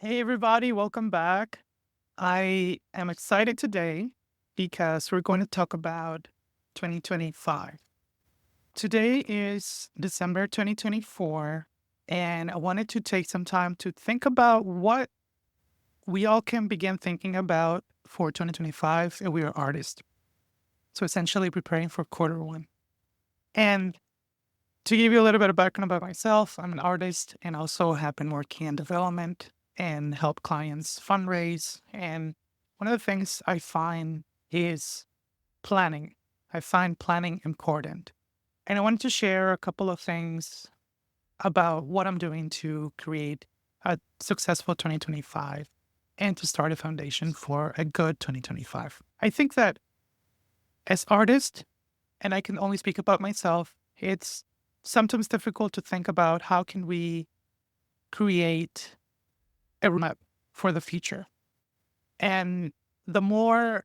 Hey, everybody, welcome back. I am excited today because we're going to talk about 2025. Today is December 2024, and I wanted to take some time to think about what we all can begin thinking about for 2025 if we are artists. So, essentially, preparing for quarter one. And to give you a little bit of background about myself, I'm an artist and also have been working in development and help clients fundraise. And one of the things I find is planning. I find planning important. And I wanted to share a couple of things about what I'm doing to create a successful 2025 and to start a foundation for a good 2025. I think that as artists, and I can only speak about myself, it's sometimes difficult to think about how can we create a roadmap for the future. And the more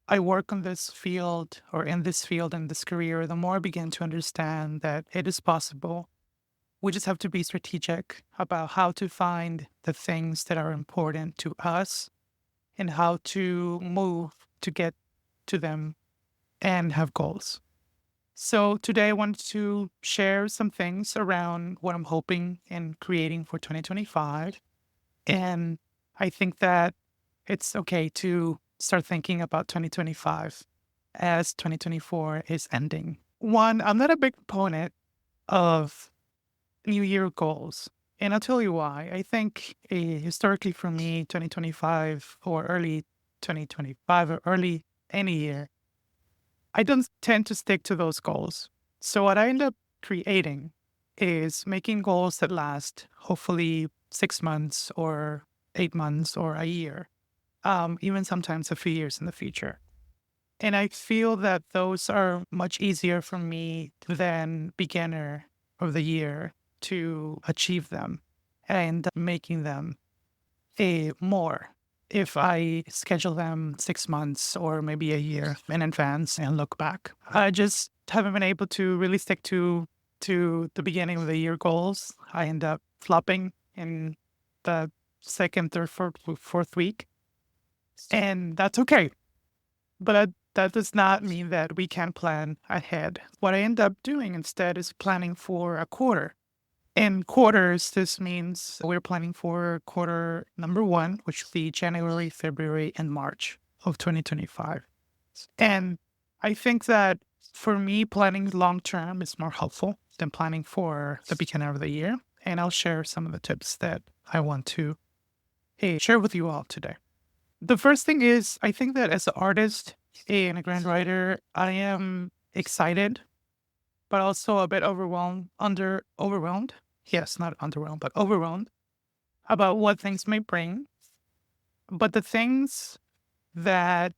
I work on this field or in this field and this career, the more I begin to understand that it is possible. We just have to be strategic about how to find the things that are important to us and how to move to get to them and have goals. So today I wanted to share some things around what I'm hoping and creating for 2025. And I think that it's okay to start thinking about 2025 as 2024 is ending. One, I'm not a big proponent of New Year goals. And I'll tell you why. I think historically for me, 2025 or early 2025 or early any year, I don't tend to stick to those goals. So what I end up creating is making goals that last hopefully 6 months or 8 months or a year, even sometimes a few years in the future. And I feel that those are much easier for me than beginner of the year to achieve them and making them a more if I schedule them 6 months or maybe a year in advance and look back. I just haven't been able to really stick to the beginning of the year goals. I end up flopping in the second, third, fourth week, and that's okay. But that does not mean that we can plan ahead. What I end up doing instead is planning for a quarter. In quarters, this means we're planning for quarter number one, which will be January, February, and March of 2025. And I think that for me, planning long term is more helpful than planning for the beginning of the year. And I'll share some of the tips that I want to share with you all today. The first thing is, I think that as an artist and a grant writer, I am excited, but also a bit overwhelmed. Yes, not underwhelmed, but overwhelmed about what things may bring. But the things that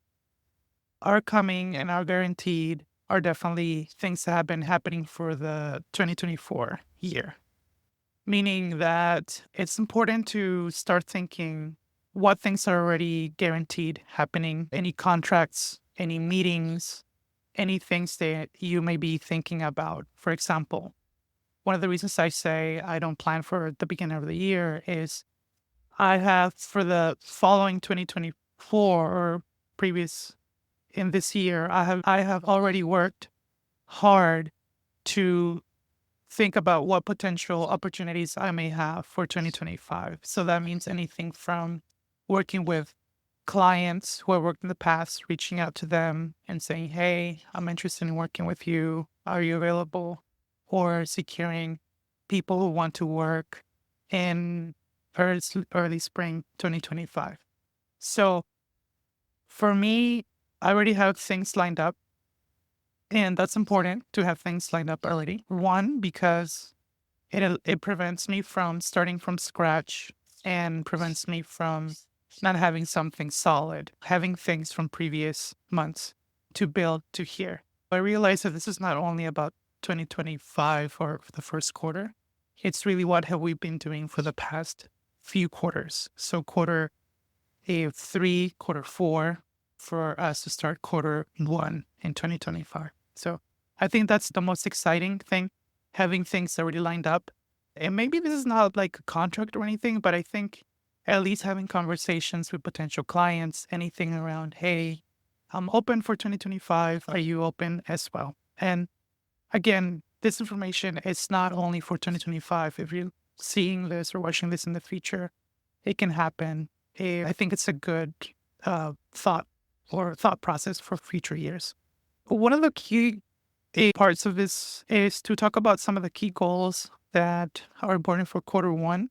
are coming and are guaranteed are definitely things that have been happening for the 2024 year, meaning that it's important to start thinking what things are already guaranteed happening, any contracts, any meetings, any things that you may be thinking about. For example, one of the reasons I say I don't plan for the beginning of the year is I have for the following 2024 or previous in this year, I have already worked hard to think about what potential opportunities I may have for 2025. So that means anything from working with clients who have worked in the past, reaching out to them and saying, hey, I'm interested in working with you. Are you available? Or securing people who want to work in early spring 2025. So for me, I already have things lined up. And that's important to have things lined up already. One, because it prevents me from starting from scratch and prevents me from not having something solid, having things from previous months to build to here. I realize that this is not only about 2025 or the first quarter. It's really what have we been doing for the past few quarters. So quarter three, quarter four, for us to start quarter one in 2025. So I think that's the most exciting thing, having things already lined up. And maybe this is not like a contract or anything, but I think at least having conversations with potential clients, anything around, hey, I'm open for 2025. Are you open as well? And again, this information is not only for 2025. If you're seeing this or watching this in the future, it can happen. I think it's a good thought process for future years. One of the key parts of this is to talk about some of the key goals that are important for quarter one.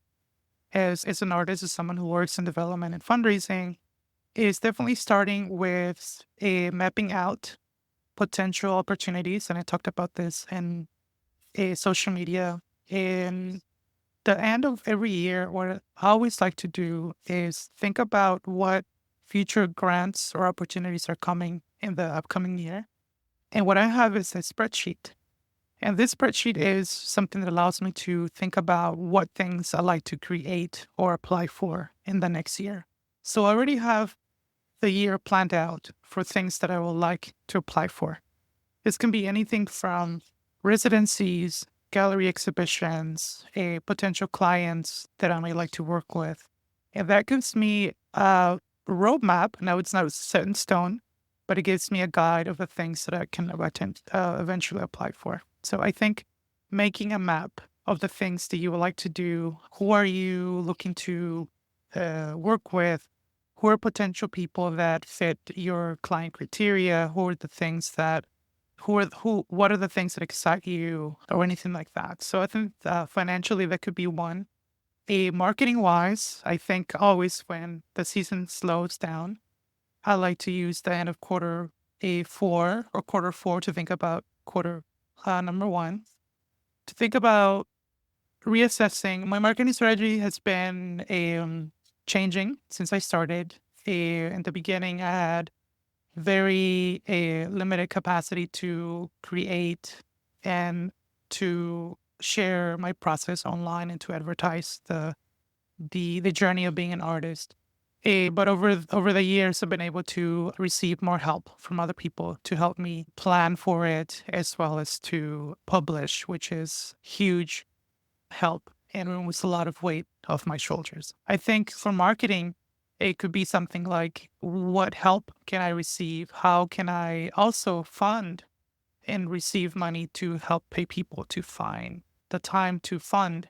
As an artist, as someone who works in development and fundraising, is definitely starting with mapping out potential opportunities. And I talked about this in social media. In the end of every year, what I always like to do is think about what future grants or opportunities are coming in the upcoming year. And what I have is a spreadsheet. And this spreadsheet is something that allows me to think about what things I like to create or apply for in the next year. So I already have the year planned out for things that I would like to apply for. This can be anything from residencies, gallery exhibitions, potential clients that I may like to work with. And that gives me a roadmap. Now, it's not set in stone, but it gives me a guide of the things that I can eventually apply for. So I think making a map of the things that you would like to do, who are you looking to work with, who are potential people that fit your client criteria, who are the things that what are the things that excite you or anything like that. So I think financially that could be one. Marketing wise, I think always when the season slows down, I like to use the end of quarter four to think about quarter number one, to think about reassessing. My marketing strategy has been changing since I started. In the beginning, I had very limited capacity to create and to share my process online and to advertise the journey of being an artist. But over the years, I've been able to receive more help from other people to help me plan for it as well as to publish, which is huge help and removes a lot of weight off my shoulders. I think for marketing, it could be something like, what help can I receive? How can I also fund and receive money to help pay people to find the time to fund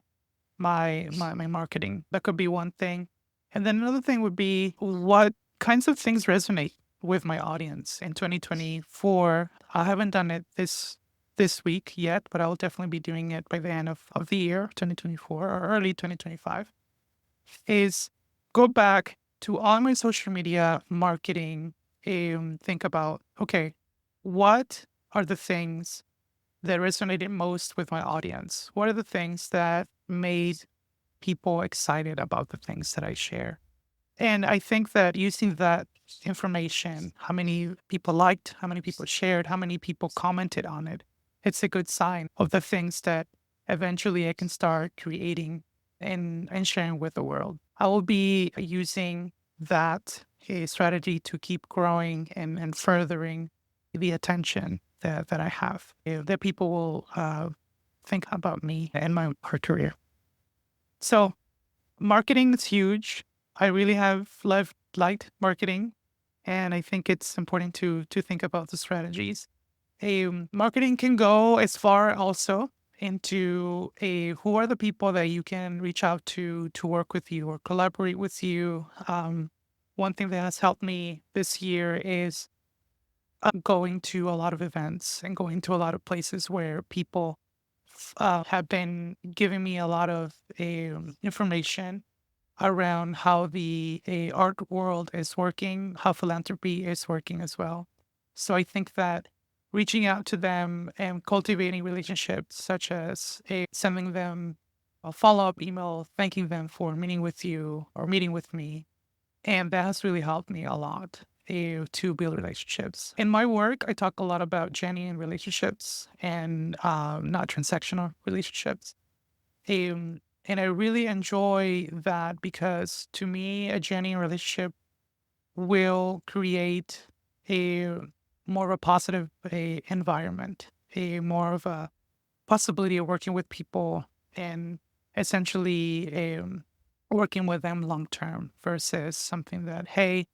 my marketing? That could be one thing. And then another thing would be, what kinds of things resonate with my audience in 2024? I haven't done it this week yet, but I'll definitely be doing it by the end of the year, 2024 or early 2025, is go back to all my social media marketing and think about, okay, what are the things that resonated most with my audience? What are the things that made people excited about the things that I share? And I think that using that information, how many people liked, how many people shared, how many people commented on it, it's a good sign of the things that eventually I can start creating and sharing with the world. I will be using that strategy to keep growing and furthering the attention that I have, that people will think about me and my art career. So marketing is huge. I really have liked marketing, and I think it's important to think about the strategies. Marketing can go as far also into who are the people that you can reach out to work with you or collaborate with you. One thing that has helped me this year is going to a lot of events and going to a lot of places where people have been giving me a lot of information around how the art world is working, how philanthropy is working as well. So I think that reaching out to them and cultivating relationships, such as sending them a follow-up email, thanking them for meeting with you or meeting with me. And that has really helped me a lot to build relationships. In my work, I talk a lot about genuine relationships and not transactional relationships. And I really enjoy that because to me, a genuine relationship will create a more of a positive environment, a more of a possibility of working with people and essentially working with them long term versus something that, hey,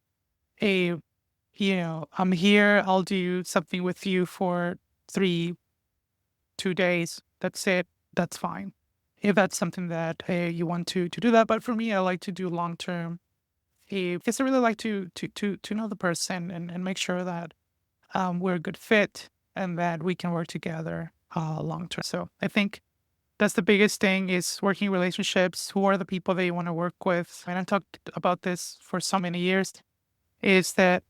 I'm here, I'll do something with you for 2 days. That's it. That's fine. If that's something that you want to do that. But for me, I like to do long term because I really like to know the person and make sure that we're a good fit and that we can work together long term. So I think that's the biggest thing is working relationships. Who are the people that you want to work with? And I talked about this for so many years, is that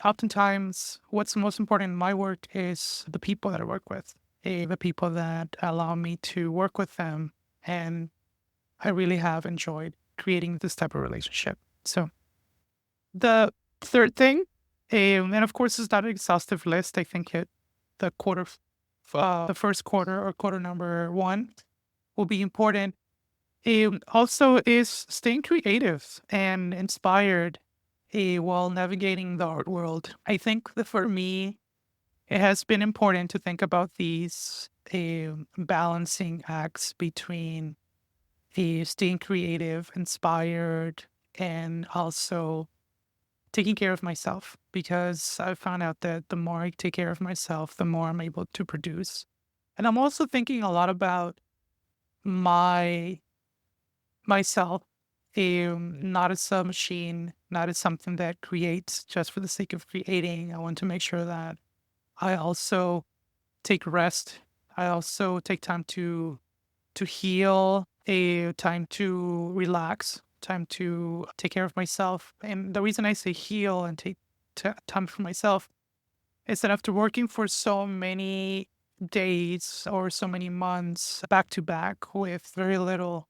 oftentimes what's most important in my work is the people that I work with, the people that allow me to work with them. And I really have enjoyed creating this type of relationship. So the third thing, and of course, it's not an exhaustive list. I think the the first quarter or quarter number one will be important. Also, is staying creative and inspired while navigating the art world. I think that for me, it has been important to think about these balancing acts between staying creative, inspired, and also taking care of myself because I found out that the more I take care of myself, the more I'm able to produce. And I'm also thinking a lot about my myself, not as a machine, not as something that creates just for the sake of creating. I want to make sure that I also take rest. I also take time to heal, a time to relax, time to take care of myself. And the reason I say heal and take time for myself is that after working for so many days or so many months back to back with very little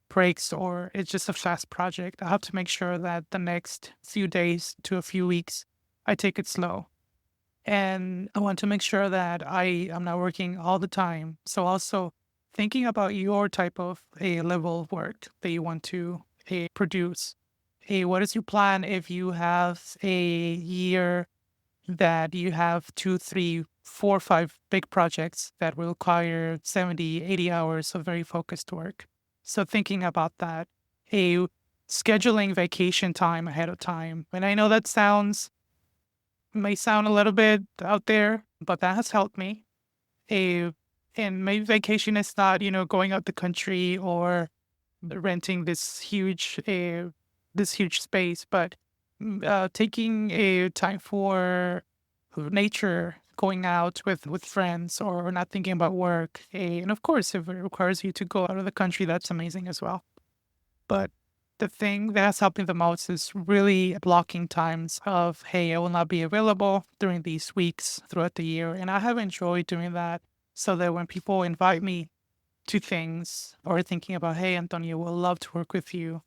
breaks or it's just a fast project, I have to make sure that the next few days to a few weeks, I take it slow. And I want to make sure that I am not working all the time. So also thinking about your type of a level of work that you want to produce. What is your plan if you have a year that you have 2, 3, 4, 5 big projects that will require 70, 80 hours of very focused work? So thinking about that, a scheduling vacation time ahead of time. And I know that may sound a little bit out there, but that has helped me. A and maybe vacation is not, going out the country or renting this huge space, but taking a time for nature, going out with friends, or not thinking about work. And of course, if it requires you to go out of the country, that's amazing as well. But the thing that has helped me the most is really blocking times of, hey, I will not be available during these weeks throughout the year. And I have enjoyed doing that so that when people invite me to things or thinking about, hey, Antonio, we'll love to work with you,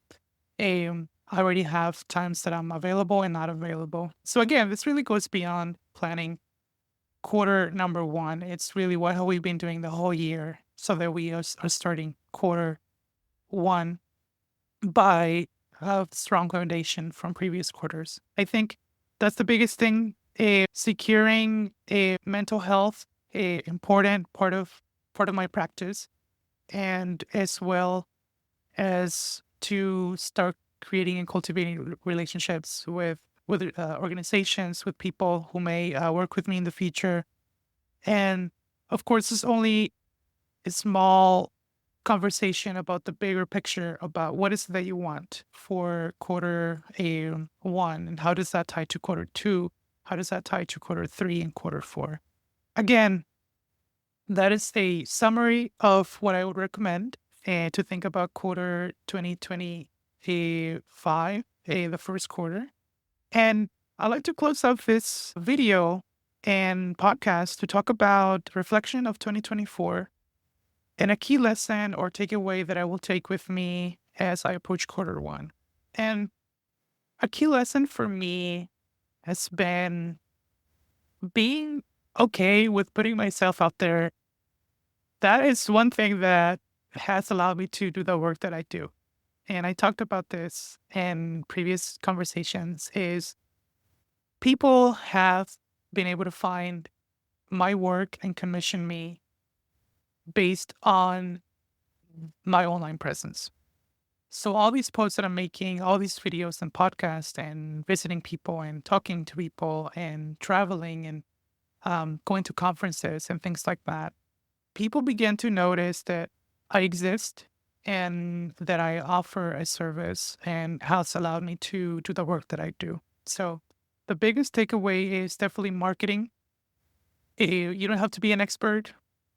I already have times that I'm available and not available. So again, this really goes beyond planning quarter number one. It's really what have we been doing the whole year so that we are starting quarter one by a strong foundation from previous quarters. I think that's the biggest thing. Securing a mental health, a important part of my practice, and as well as to start creating and cultivating relationships with organizations, with people who may work with me in the future. And of course, it's only a small conversation about the bigger picture about what is it that you want for quarter one and how does that tie to quarter two? How does that tie to quarter three and quarter four? Again, that is a summary of what I would recommend to think about quarter 2025, the first quarter. And I'd like to close out this video and podcast to talk about reflection of 2024 and a key lesson or takeaway that I will take with me as I approach quarter one. And a key lesson for me has been being okay with putting myself out there. That is one thing that has allowed me to do the work that I do. And I talked about this in previous conversations is people have been able to find my work and commission me based on my online presence. So all these posts that I'm making, all these videos and podcasts and visiting people and talking to people and traveling and going to conferences and things like that, people begin to notice that I exist and that I offer a service and has allowed me to do the work that I do. So the biggest takeaway is definitely marketing. You don't have to be an expert.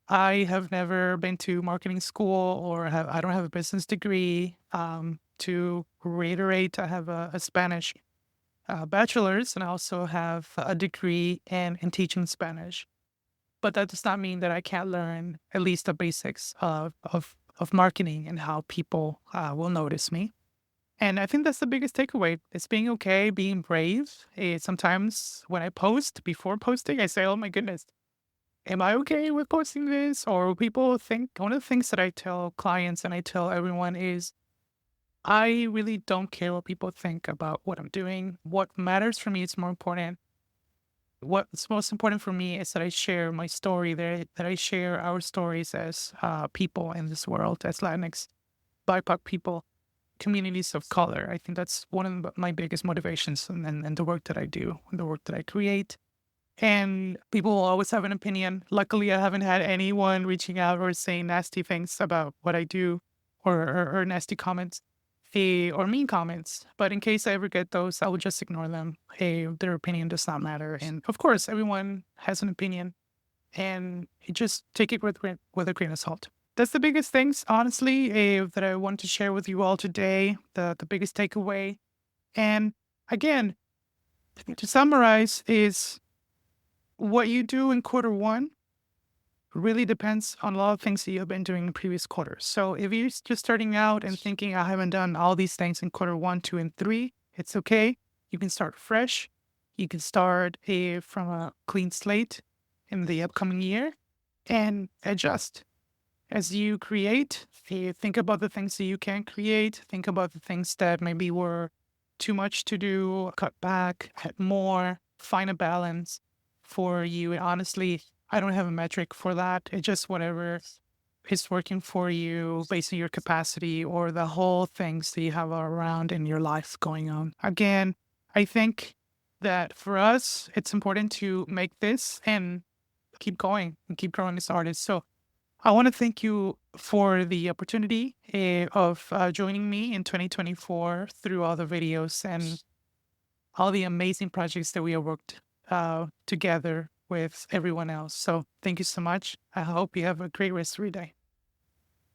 I have never been to marketing school or I don't have a business degree. To reiterate, I have a Spanish bachelor's and I also have a degree in teaching Spanish. But that does not mean that I can't learn at least the basics of marketing and how people will notice me. And I think that's the biggest takeaway. It's being okay, being brave. Sometimes when I post, before posting, I say, oh my goodness, am I okay with posting this? Or people think one of the things that I tell clients and I tell everyone is I really don't care what people think about what I'm doing. What matters for me is more important. What's most important for me is that I share my story, that I share our stories as people in this world, as Latinx, BIPOC people, communities of color. I think that's one of my biggest motivations and the work that I do, and the work that I create. And people will always have an opinion. Luckily, I haven't had anyone reaching out or saying nasty things about what I do or nasty comments or mean comments. But in case I ever get those, I will just ignore them. Their opinion does not matter. And of course, everyone has an opinion and you just take it with a grain of salt. That's the biggest things, honestly, that I want to share with you all today. The biggest takeaway. And again, to summarize is what you do in quarter 1 really depends on a lot of things that you've been doing in previous quarters. So if you're just starting out and thinking, I haven't done all these things in quarter 1, 2, and 3, it's okay. You can start fresh. You can start from a clean slate in the upcoming year and adjust. As you create, think about the things that you can create. Think about the things that maybe were too much to do, cut back, add more, find a balance for you. And honestly, I don't have a metric for that. It's just whatever is working for you based on your capacity or the whole things that you have around in your life going on. Again, I think that for us, it's important to make this and keep going and keep growing as artists. So I want to thank you for the opportunity of joining me in 2024 through all the videos and all the amazing projects that we have worked together with everyone else. So thank you so much. I hope you have a great rest of your day.